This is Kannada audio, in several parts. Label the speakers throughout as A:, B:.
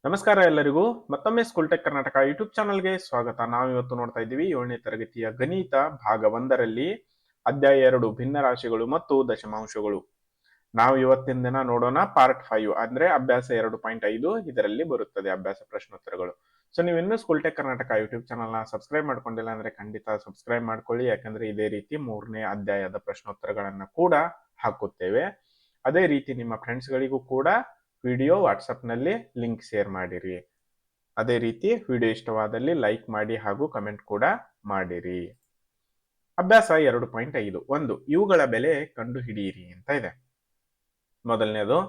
A: ನಮಸ್ಕಾರ ಎಲ್ಲರಿಗೂ ಮತ್ತೊಮ್ಮೆ ಸ್ಕೂಲ್ ಟೆಕ್ ಕರ್ನಾಟಕ ಯೂಟ್ಯೂಬ್ ಚಾನಲ್ಗೆ ಸ್ವಾಗತ. ನಾವು ಇವತ್ತು ನೋಡ್ತಾ ಇದ್ದೀವಿ 7ನೇ ತರಗತಿಯ ಗಣಿತ ಭಾಗ 1ರಲ್ಲಿ ಅಧ್ಯಾಯ 2 ಭಿನ್ನ ರಾಶಿಗಳು ಮತ್ತು ದಶಮಾಂಶಗಳು. ನಾವು ಇವತ್ತಿನ ದಿನ ನೋಡೋಣ ಪಾರ್ಟ್ 5 ಅಂದ್ರೆ ಅಭ್ಯಾಸ 2.5. ಇದರಲ್ಲಿ ಬರುತ್ತದೆ ಅಭ್ಯಾಸ ಪ್ರಶ್ನೋತ್ತರಗಳು. ಸೊ ನೀವು ಇನ್ನೂ ಸ್ಕೂಲ್ ಟೆಕ್ ಕರ್ನಾಟಕ ಯೂಟ್ಯೂಬ್ ಚಾನಲ್ನ ಸಬ್ಸ್ಕ್ರೈಬ್ ಮಾಡ್ಕೊಂಡಿಲ್ಲ ಅಂದ್ರೆ ಖಂಡಿತ ಸಬ್ಸ್ಕ್ರೈಬ್ ಮಾಡ್ಕೊಳ್ಳಿ, ಯಾಕಂದ್ರೆ ಇದೇ ರೀತಿ 3ನೇ ಅಧ್ಯಾಯದ ಪ್ರಶ್ನೋತ್ತರಗಳನ್ನ ಕೂಡ ಹಾಕುತ್ತೇವೆ. ಅದೇ ರೀತಿ ನಿಮ್ಮ ಫ್ರೆಂಡ್ಸ್ಗಳಿಗೂ ಕೂಡ ವಿಡಿಯೋ ವಾಟ್ಸಪ್ ನಲ್ಲಿ ಲಿಂಕ್ ಶೇರ್ ಮಾಡಿರಿ. ಅದೇ ರೀತಿ ವಿಡಿಯೋ ಇಷ್ಟವಾದಲ್ಲಿ ಲೈಕ್ ಮಾಡಿ ಹಾಗೂ ಕಮೆಂಟ್ ಕೂಡ ಮಾಡಿರಿ. ಅಭ್ಯಾಸ 2.5 1 ಇವುಗಳ ಬೆಲೆ ಕಂಡು ಹಿಡಿಯಿರಿ ಅಂತ ಇದೆ. ಮೊದಲನೇದು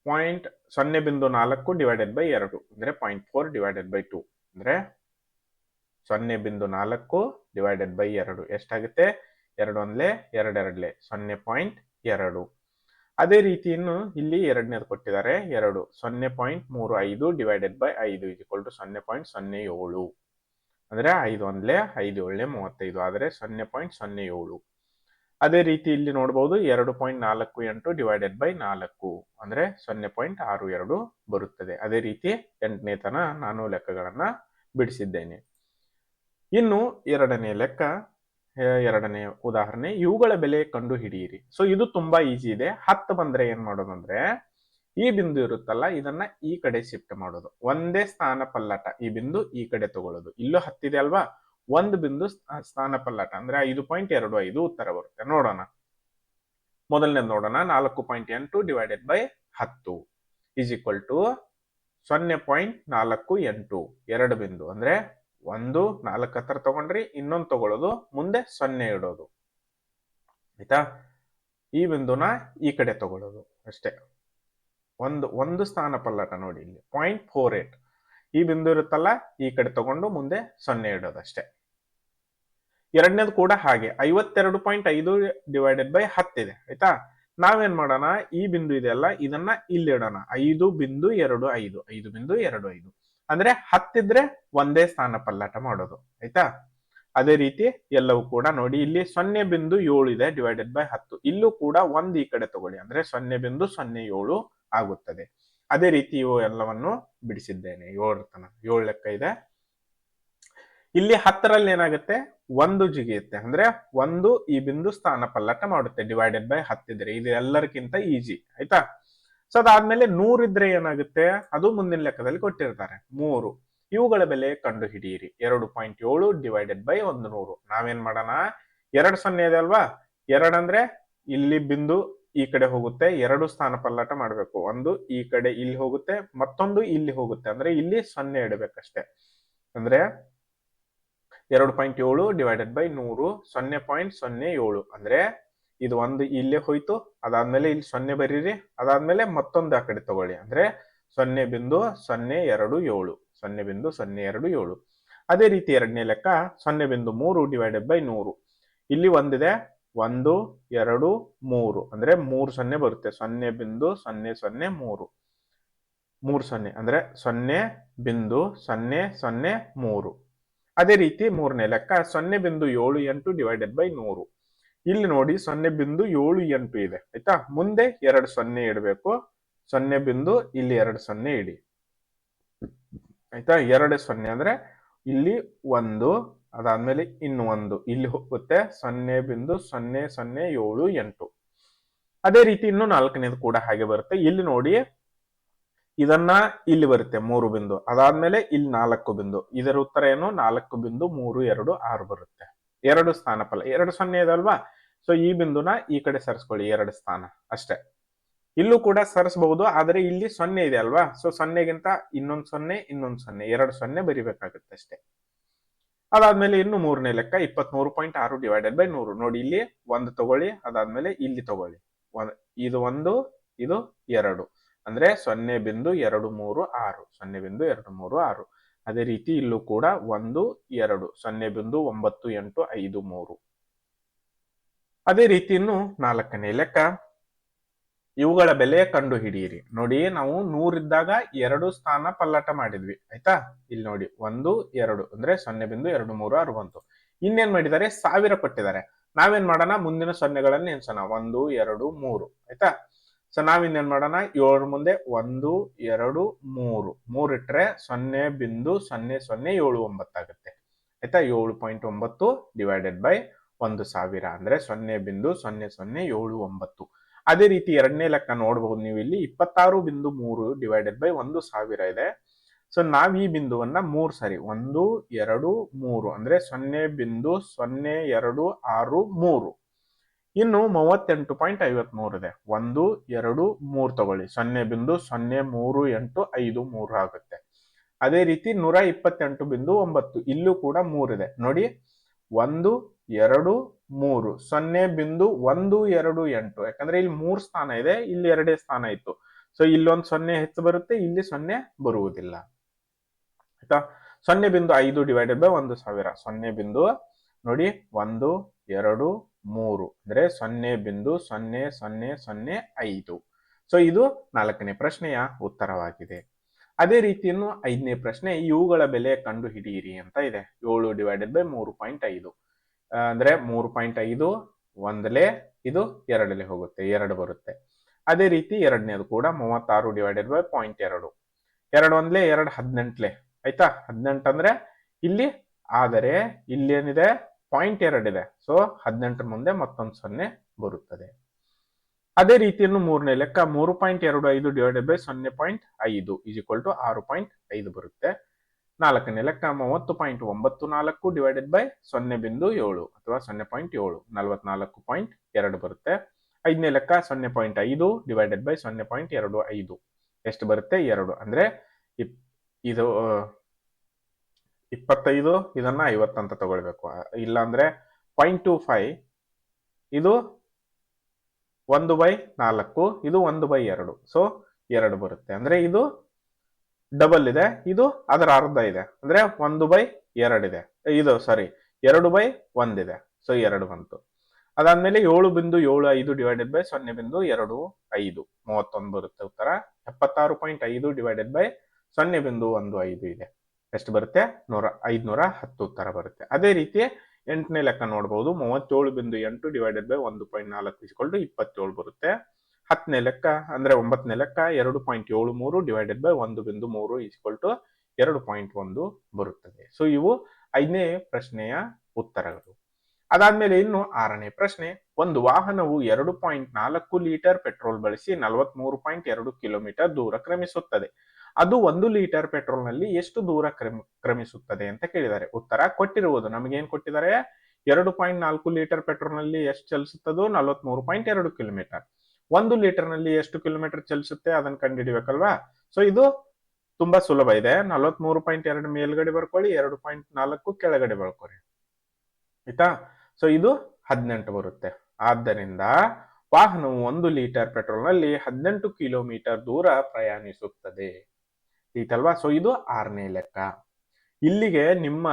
A: 0.4 ಡಿವೈಡೆಡ್ ಬೈ 2 ಅಂದ್ರೆ 0.4 ಡಿವೈಡೆಡ್ ಬೈ 2 ಅಂದ್ರೆ 0.4 ಡಿವೈಡೆಡ್ ಬೈ 2 ಎಷ್ಟಾಗುತ್ತೆ? 2 ಒಂದ್ಲೆ 2 ಎರಡ್ಲೆ 0.2. ಅದೇ ರೀತಿ ಇನ್ನು ಇಲ್ಲಿ ಎರಡನೇದು ಕೊಟ್ಟಿದ್ದಾರೆ 2 0.35 ಡಿವೈಡೆಡ್ ಬೈ 5 ಈಕ್ವಲ್ ಟು 0.07 ಅಂದ್ರೆ 5 ಒಂದ್ಲೆ 5 ಏಳ್ಲೆ 35 ಆದರೆ 0.07. ಅದೇ ರೀತಿ ಇಲ್ಲಿ ನೋಡಬಹುದು 2.48 ಡಿವೈಡೆಡ್ ಬೈ 4 ಅಂದ್ರೆ 0.62 ಬರುತ್ತದೆ. ಅದೇ ರೀತಿ 8ನೇ ತನ ನಾನು ಲೆಕ್ಕಗಳನ್ನ ಬಿಡಿಸಿದ್ದೇನೆ. ಇನ್ನು ಎರಡನೇ ಲೆಕ್ಕ, ಎರಡನೇ ಉದಾಹರಣೆ, ಇವುಗಳ ಬೆಲೆ ಕಂಡು ಹಿಡಿಯಿರಿ. ಸೊ ಇದು ತುಂಬಾ ಈಸಿ ಇದೆ. 10 ಬಂದ್ರೆ ಏನ್ ಮಾಡೋದು ಅಂದ್ರೆ ಈ ಬಿಂದು ಇರುತ್ತಲ್ಲ ಇದನ್ನ ಈ ಕಡೆ ಶಿಫ್ಟ್ ಮಾಡೋದು, ಒಂದೇ ಸ್ಥಾನ ಪಲ್ಲಟ. ಈ ಬಿಂದು ಈ ಕಡೆ ತಗೊಳ್ಳೋದು. ಇಲ್ಲೂ 10 ಇದೆ ಅಲ್ವಾ, ಒಂದು ಬಿಂದು ಸ್ಥಾನ ಪಲ್ಲಟ ಅಂದ್ರೆ 5.25 ಉತ್ತರ ಬರುತ್ತೆ. ನೋಡೋಣ, ಮೊದಲನೇದು ನೋಡೋಣ. 4.8 divided by 10 is equal to 0.48. ಎರಡು ಬಿಂದು ಅಂದ್ರೆ ಒಂದು 4 ಹತ್ರ ತಗೊಂಡ್ರಿ, ಇನ್ನೊಂದು ತಗೊಳ್ಳೋದು, ಮುಂದೆ 0 ಇಡೋದು. ಆಯ್ತಾ? ಈ ಬಿಂದುನ ಈ ಕಡೆ ತಗೊಳ್ಳೋದು ಅಷ್ಟೇ. ಒಂದು ಸ್ಥಾನ ಪಲ್ಲಟ ನೋಡಿ ಇಲ್ಲಿ 0.48. ಈ ಬಿಂದು ಇರುತ್ತಲ್ಲ ಈ ಕಡೆ ತಗೊಂಡು ಮುಂದೆ 0 ಇಡೋದು ಅಷ್ಟೇ. ಎರಡನೇದು ಕೂಡ ಹಾಗೆ 52.5 ಡಿವೈಡೆಡ್ ಬೈ 10 ಇದೆ. ಆಯ್ತಾ? ನಾವೇನ್ ಮಾಡೋಣ, ಈ ಬಿಂದು ಇದೆಯಲ್ಲ ಇದನ್ನ ಇಲ್ಲಿ ಇಡೋಣ. 5.25 5.25 ಅಂದ್ರೆ 10 ಇದ್ರೆ ಒಂದೇ ಸ್ಥಾನ ಪಲ್ಲಟ ಮಾಡೋದು. ಆಯ್ತಾ? ಅದೇ ರೀತಿ ಎಲ್ಲವೂ ಕೂಡ ನೋಡಿ, ಇಲ್ಲಿ 0.7 ಇದೆ ಡಿವೈಡೆಡ್ ಬೈ 10. ಇಲ್ಲೂ ಕೂಡ ಒಂದು ಈ ಕಡೆ ತಗೊಳ್ಳಿ ಅಂದ್ರೆ 0.07 ಆಗುತ್ತದೆ. ಅದೇ ರೀತಿ ಇವು ಎಲ್ಲವನ್ನು ಬಿಡಿಸಿದ್ದೇನೆ. 7 ಲೆಕ್ಕ ಇದೆ. ಇಲ್ಲಿ 10ರಲ್ಲಿ ಏನಾಗುತ್ತೆ, ಒಂದು ಜಿಗಿಯುತ್ತೆ ಅಂದ್ರೆ ಒಂದು ಈ ಬಿಂದು ಸ್ಥಾನ ಪಲ್ಲಟ ಮಾಡುತ್ತೆ ಡಿವೈಡೆಡ್ ಬೈ 10 ಇದ್ರೆ. ಇದು ಎಲ್ಲರಿಗಿಂತ ಈಜಿ. ಆಯ್ತಾ? ಸೊ ಅದಾದ್ಮೇಲೆ 100 ಇದ್ರೆ ಏನಾಗುತ್ತೆ, ಅದು ಮುಂದಿನ ಲೆಕ್ಕದಲ್ಲಿ ಕೊಟ್ಟಿರ್ತಾರೆ 3. ಇವುಗಳ ಬೆಲೆ ಕಂಡು ಹಿಡಿಯಿರಿ. 2.7 ಡಿವೈಡೆಡ್ ಬೈ 100. ನಾವೇನ್ ಮಾಡೋಣ, 2 0 ಇದೆ ಅಲ್ವಾ, 2 ಅಂದ್ರೆ ಇಲ್ಲಿ ಬಿಂದು ಈ ಕಡೆ ಹೋಗುತ್ತೆ, 2 ಸ್ಥಾನ ಪಲ್ಲಟ ಮಾಡ್ಬೇಕು. ಒಂದು ಈ ಕಡೆ ಇಲ್ಲಿ ಹೋಗುತ್ತೆ, ಮತ್ತೊಂದು ಇಲ್ಲಿ ಹೋಗುತ್ತೆ ಅಂದ್ರೆ ಇಲ್ಲಿ 0 ಇಡಬೇಕಷ್ಟೇ. ಅಂದ್ರೆ 2.7 ಡಿವೈಡೆಡ್ ಬೈ 100 0.07 ಅಂದ್ರೆ ಇದು ಒಂದು ಇಲ್ಲೇ ಹೋಯ್ತು, ಅದಾದ್ಮೇಲೆ ಇಲ್ಲಿ 0 ಬರೀರಿ, ಅದಾದ್ಮೇಲೆ ಮತ್ತೊಂದು ಆ ಕಡೆ ತಗೊಳ್ಳಿ ಅಂದ್ರೆ 0.027 0.027. ಅದೇ ರೀತಿ ಎರಡನೇ ಲೆಕ್ಕ 0.3 ಡಿವೈಡೆಡ್ ಬೈ 100. ಇಲ್ಲಿ ಒಂದಿದೆ, 1 2 3 ಅಂದ್ರೆ 3 0 ಬರುತ್ತೆ. 0.003 3 0 ಅಂದ್ರೆ 0.003. ಅದೇ ರೀತಿ ಮೂರನೇ ಲೆಕ್ಕ 0.78 ಡಿವೈಡೆಡ್ ಬೈ 100. ಇಲ್ಲಿ ನೋಡಿ 0.78 ಇದೆ. ಆಯ್ತಾ? ಮುಂದೆ 2 0 ಇಡಬೇಕು. 0 ಇಲ್ಲಿ 2 0 ಇಡಿ. ಆಯ್ತಾ? 2 0 ಅಂದ್ರೆ ಇಲ್ಲಿ 1, ಅದಾದ್ಮೇಲೆ ಇನ್ನು 1 ಇಲ್ಲಿ ಹೋಗುತ್ತೆ 0.0078. ಅದೇ ರೀತಿ ಇನ್ನು 4ನೇದು ಕೂಡ ಹಾಗೆ ಬರುತ್ತೆ. ಇಲ್ಲಿ ನೋಡಿ ಇದನ್ನ ಇಲ್ಲಿ ಬರುತ್ತೆ 3 ಬಿಂದು, ಅದಾದ್ಮೇಲೆ ಇಲ್ಲಿ 4 ಬಿಂದು. ಇದರ ಉತ್ತರ ಏನು, 4.32 ಬರುತ್ತೆ. 2 ಸ್ಥಾನ ಫಲ 2 0 ಇದೆ ಅಲ್ವಾ, ಸೊ ಈ ಬಿಂದುನ ಈ ಕಡೆ ಸರಿಸ್ಕೊಳ್ಳಿ 2 ಸ್ಥಾನ ಅಷ್ಟೇ. ಇಲ್ಲೂ ಕೂಡ ಸರಿಸಬಹುದು, ಆದ್ರೆ ಇಲ್ಲಿ 0 ಇದೆ ಅಲ್ವಾ, ಸೊ 0ಗಿಂತ ಇನ್ನೊಂದು 0 ಇನ್ನೊಂದು 0 2 0 ಬರಿಬೇಕಾಗುತ್ತೆ ಅಷ್ಟೇ. ಅದಾದ್ಮೇಲೆ ಇನ್ನು ಮೂರನೇ ಲೆಕ್ಕ 23.6 ಡಿವೈಡೆಡ್ ಬೈ 100. ನೋಡಿ ಇಲ್ಲಿ ಒಂದು ತಗೊಳ್ಳಿ, ಅದಾದ್ಮೇಲೆ ಇಲ್ಲಿ ತಗೊಳ್ಳಿ, ಇದು 1 ಇದು 2 ಅಂದ್ರೆ 0.236 0.236. ಅದೇ ರೀತಿ ಇಲ್ಲೂ ಕೂಡ 1 2 0.9853. ಅದೇ ರೀತಿ ಇನ್ನು 4ನೇ ಲೆಕ್ಕ, ಇವುಗಳ ಬೆಲೆ ಕಂಡು ಹಿಡಿಯಿರಿ. ನೋಡಿ ನಾವು 100 ಇದ್ದಾಗ 2 ಸ್ಥಾನ ಪಲ್ಲಟ ಮಾಡಿದ್ವಿ. ಆಯ್ತಾ? ಇಲ್ಲಿ ನೋಡಿ 1 2 ಅಂದ್ರೆ 0.236 ಬಂತು. ಇನ್ನೇನ್ ಮಾಡಿದ್ದಾರೆ, 1000 ಕೊಟ್ಟಿದ್ದಾರೆ. ನಾವೇನ್ ಮಾಡೋಣ, ಮುಂದಿನ 0ಗಳನ್ನ ಎನ್ಸೋಣ, 1 2 3. ಆಯ್ತಾ? ಸೊ ನಾವಿನ್ನೇನ್ ಮಾಡೋಣ, 7 ಮುಂದೆ 1 2 3 3 ಇಟ್ರೆ 0.0079 ಆಗುತ್ತೆ. ಆಯ್ತಾ. 7.9 ಡಿವೈಡೆಡ್ ಬೈ 1000 ಅಂದ್ರೆ 0.0079. ಅದೇ ರೀತಿ ಎರಡನೇ ಲೆಕ್ಕ ನೋಡಬಹುದು ನೀವು ಇಲ್ಲಿ 26.3 ಡಿವೈಡೆಡ್ ಬೈ 1000 ಇದೆ. ಸೊ ನಾವ್ ಈ ಬಿಂದುವನ್ನ 3 ಸರಿ 1 2 3 ಅಂದ್ರೆ 0.0263. ಇನ್ನು 38.53 ಇದೆ. 1 2 3 ತಗೊಳ್ಳಿ, 0.03853 ಆಗುತ್ತೆ. ಅದೇ ರೀತಿ 128.9 ಇಲ್ಲೂ ಕೂಡ 3 ಇದೆ ನೋಡಿ. 1 2 3 0.128. ಯಾಕಂದ್ರೆ ಇಲ್ಲಿ 3 ಸ್ಥಾನ ಇದೆ, ಇಲ್ಲಿ 2 ಸ್ಥಾನ ಇತ್ತು. ಸೊ ಇಲ್ಲೊಂದು 0 ಹೆಚ್ಚು ಬರುತ್ತೆ, ಇಲ್ಲಿ 0 ಬರುವುದಿಲ್ಲ. ಆಯ್ತಾ. 0.5 ಡಿವೈಡೆಡ್ ಬೈ 1000. 0 ನೋಡಿ 1 2 3 ಅಂದ್ರೆ 0.0005. ಸೊ ಇದು 4ನೇ ಪ್ರಶ್ನೆಯ ಉತ್ತರವಾಗಿದೆ. ಅದೇ ರೀತಿ ಇನ್ನು 5ನೇ ಪ್ರಶ್ನೆ, ಇವುಗಳ ಬೆಲೆ ಕಂಡು ಹಿಡಿಯಿರಿ ಅಂತ ಇದೆ. 7 ಡಿವೈಡೆಡ್ ಬೈ 3.5 ಅಂದ್ರೆ 3.5 ಒಂದಲೇ, ಇದು 2ಲೇ ಹೋಗುತ್ತೆ, 2 ಬರುತ್ತೆ. ಅದೇ ರೀತಿ ಎರಡನೇದು ಕೂಡ 36 ಡಿವೈಡೆಡ್ ಬೈ 0.2. 2 ಒಂದ್ಲೆ 2 18ಲೇ. ಆಯ್ತಾ. 18 ಅಂದ್ರೆ ಇಲ್ಲಿ, ಆದರೆ ಇಲ್ಲಿ ಏನಿದೆ 0.2 ಇದೆ. ಸೊ 18 ಮುಂದೆ ಮತ್ತೊಂದು 0 ಬರುತ್ತದೆ. ಅದೇ ರೀತಿಯನ್ನು ಮೂರನೇ ಲೆಕ್ಕ 3.25 divided by 0.5 is equal to 6.5 ಬರುತ್ತೆ. 4ನೇ ಲೆಕ್ಕ 30.94 ಡಿವೈಡೆಡ್ ಬೈ 0.7 ಅಥವಾ 0.7 44.2 ಬರುತ್ತೆ. 5ನೇ ಲೆಕ್ಕ 0.5 ಡಿವೈಡೆಡ್ ಬೈ 0.25 ಎಷ್ಟು ಬರುತ್ತೆ, 2. ಅಂದ್ರೆ ಇದು 25 ಇದನ್ನ 50 ಅಂತ ತಗೊಳ್ಬೇಕು. ಇಲ್ಲ ಅಂದ್ರೆ 0.25 ಇದು 1/4, ಇದು 1/2. ಸೊ 2 ಬರುತ್ತೆ. ಅಂದ್ರೆ ಇದು ಡಬಲ್ ಇದೆ, ಇದು ಅದರ ಅರ್ಧ ಇದೆ. ಅಂದ್ರೆ 1/2 ಇದೆ. ಇದು ಸಾರಿ 2/1 ಇದೆ. ಸೊ 2 ಬಂತು. ಅದಾದ್ಮೇಲೆ 7.75 ಡಿವೈಡೆಡ್ ಬೈ 0.25 31 ಬರುತ್ತೆ ಉತ್ತರ. 76.5 ಡಿವೈಡೆಡ್ ಬೈ 0.15 ಇದೆ. ಎಷ್ಟು ಬರುತ್ತೆ, 510 ಉತ್ತರ ಬರುತ್ತೆ. ಅದೇ ರೀತಿ 8ನೇ ಲೆಕ್ಕ ನೋಡಬಹುದು. 37.8 ಡಿವೈಡೆಡ್ ಬೈ 1.4 ಇಸ್ಕೊಲ್ ಟು 27 ಬರುತ್ತೆ. 10ನೇ ಲೆಕ್ಕ ಅಂದ್ರೆ 9ನೇ ಲೆಕ್ಕ 2.73 ಡಿವೈಡೆಡ್ ಬೈ 1.3 ಇಸ್ಕೊಲ್ ಟು 2.1 ಬರುತ್ತದೆ. ಸೊ ಇವು 5ನೇ ಪ್ರಶ್ನೆಯ ಉತ್ತರಗಳು. ಅದಾದ್ಮೇಲೆ ಇನ್ನು 6ನೇ ಪ್ರಶ್ನೆ, ಒಂದು ವಾಹನವು 2.4 ಲೀಟರ್ ಪೆಟ್ರೋಲ್ ಬಳಸಿ 43.2 ಕಿಲೋಮೀಟರ್ ದೂರ ಕ್ರಮಿಸುತ್ತದೆ. ಅದು 1 ಲೀಟರ್ ಪೆಟ್ರೋಲ್ ನಲ್ಲಿ ಎಷ್ಟು ದೂರ ಕ್ರಮಿಸುತ್ತದೆ ಅಂತ ಕೇಳಿದ್ದಾರೆ. ಉತ್ತರ ಕೊಟ್ಟಿರುವುದು ನಮಗೇನ್ ಕೊಟ್ಟಿದ್ದಾರೆ, 2.4 ಲೀಟರ್ ಪೆಟ್ರೋಲ್ ನಲ್ಲಿ ಎಷ್ಟು ಚಲಿಸುತ್ತದೋ 43.2 ಕಿಲೋಮೀಟರ್. 1 ಲೀಟರ್ ನಲ್ಲಿ ಎಷ್ಟು ಕಿಲೋಮೀಟರ್ ಚಲಿಸುತ್ತೆ ಅದನ್ನ ಕಂಡುಹಿಡಿಬೇಕಲ್ವಾ. ಸೊ ಇದು ತುಂಬಾ ಸುಲಭ ಇದೆ. 43.2 ಮೇಲ್ಗಡೆ ಬರ್ಕೊಳ್ಳಿ, 2.4 ಕೆಳಗಡೆ ಬರ್ಕೊಳ್ಳಿ. ಆಯ್ತಾ. ಸೊ ಇದು 18 ಬರುತ್ತೆ. ಆದ್ದರಿಂದ ವಾಹನವು 1 ಲೀಟರ್ ಪೆಟ್ರೋಲ್ ನಲ್ಲಿ 18 ಕಿಲೋಮೀಟರ್ ದೂರ ಪ್ರಯಾಣಿಸುತ್ತದೆ. ಈತಲ್ವಾ. ಸೊ ಇದು 6ನೇ ಲೆಕ್ಕ. ಇಲ್ಲಿಗೆ ನಿಮ್ಮ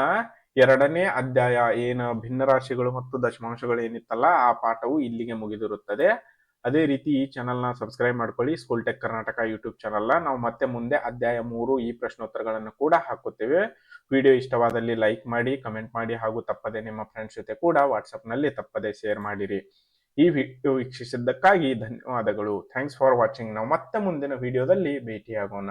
A: 2ನೇ ಅಧ್ಯಾಯ ಏನು ಭಿನ್ನರಾಶಿಗಳು ಮತ್ತು ದಶಮಾಂಶಗಳು ಏನಿತ್ತಲ್ಲ ಆ ಪಾಠವು ಇಲ್ಲಿಗೆ ಮುಗಿದಿರುತ್ತದೆ. ಅದೇ ರೀತಿ ಈ ಚಾನಲ್ ನ ಸಬ್ಸ್ಕ್ರೈಬ್ ಮಾಡ್ಕೊಳ್ಳಿ, school tech Karnataka YouTube channel. ನಾವು ಮತ್ತೆ ಮುಂದೆ ಅಧ್ಯಾಯ 3 ಈ ಪ್ರಶ್ನೋತ್ತರಗಳನ್ನು ಕೂಡ ಹಾಕುತ್ತೇವೆ. ವಿಡಿಯೋ ಇಷ್ಟವಾದಲ್ಲಿ ಲೈಕ್ ಮಾಡಿ, ಕಮೆಂಟ್ ಮಾಡಿ, ಹಾಗೂ ತಪ್ಪದೆ ನಿಮ್ಮ ಫ್ರೆಂಡ್ಸ್ ಜೊತೆ ಕೂಡ ವಾಟ್ಸ್ಆಪ್ ನಲ್ಲಿ ತಪ್ಪದೆ ಶೇರ್ ಮಾಡಿರಿ. ಈ ವಿಡಿಯೋ ವೀಕ್ಷಿಸಿದ್ದಕ್ಕಾಗಿ ಧನ್ಯವಾದಗಳು. Thanks for watching. ನಾವು ಮತ್ತೆ ಮುಂದಿನ ವಿಡಿಯೋದಲ್ಲಿ ಭೇಟಿಯಾಗೋಣ.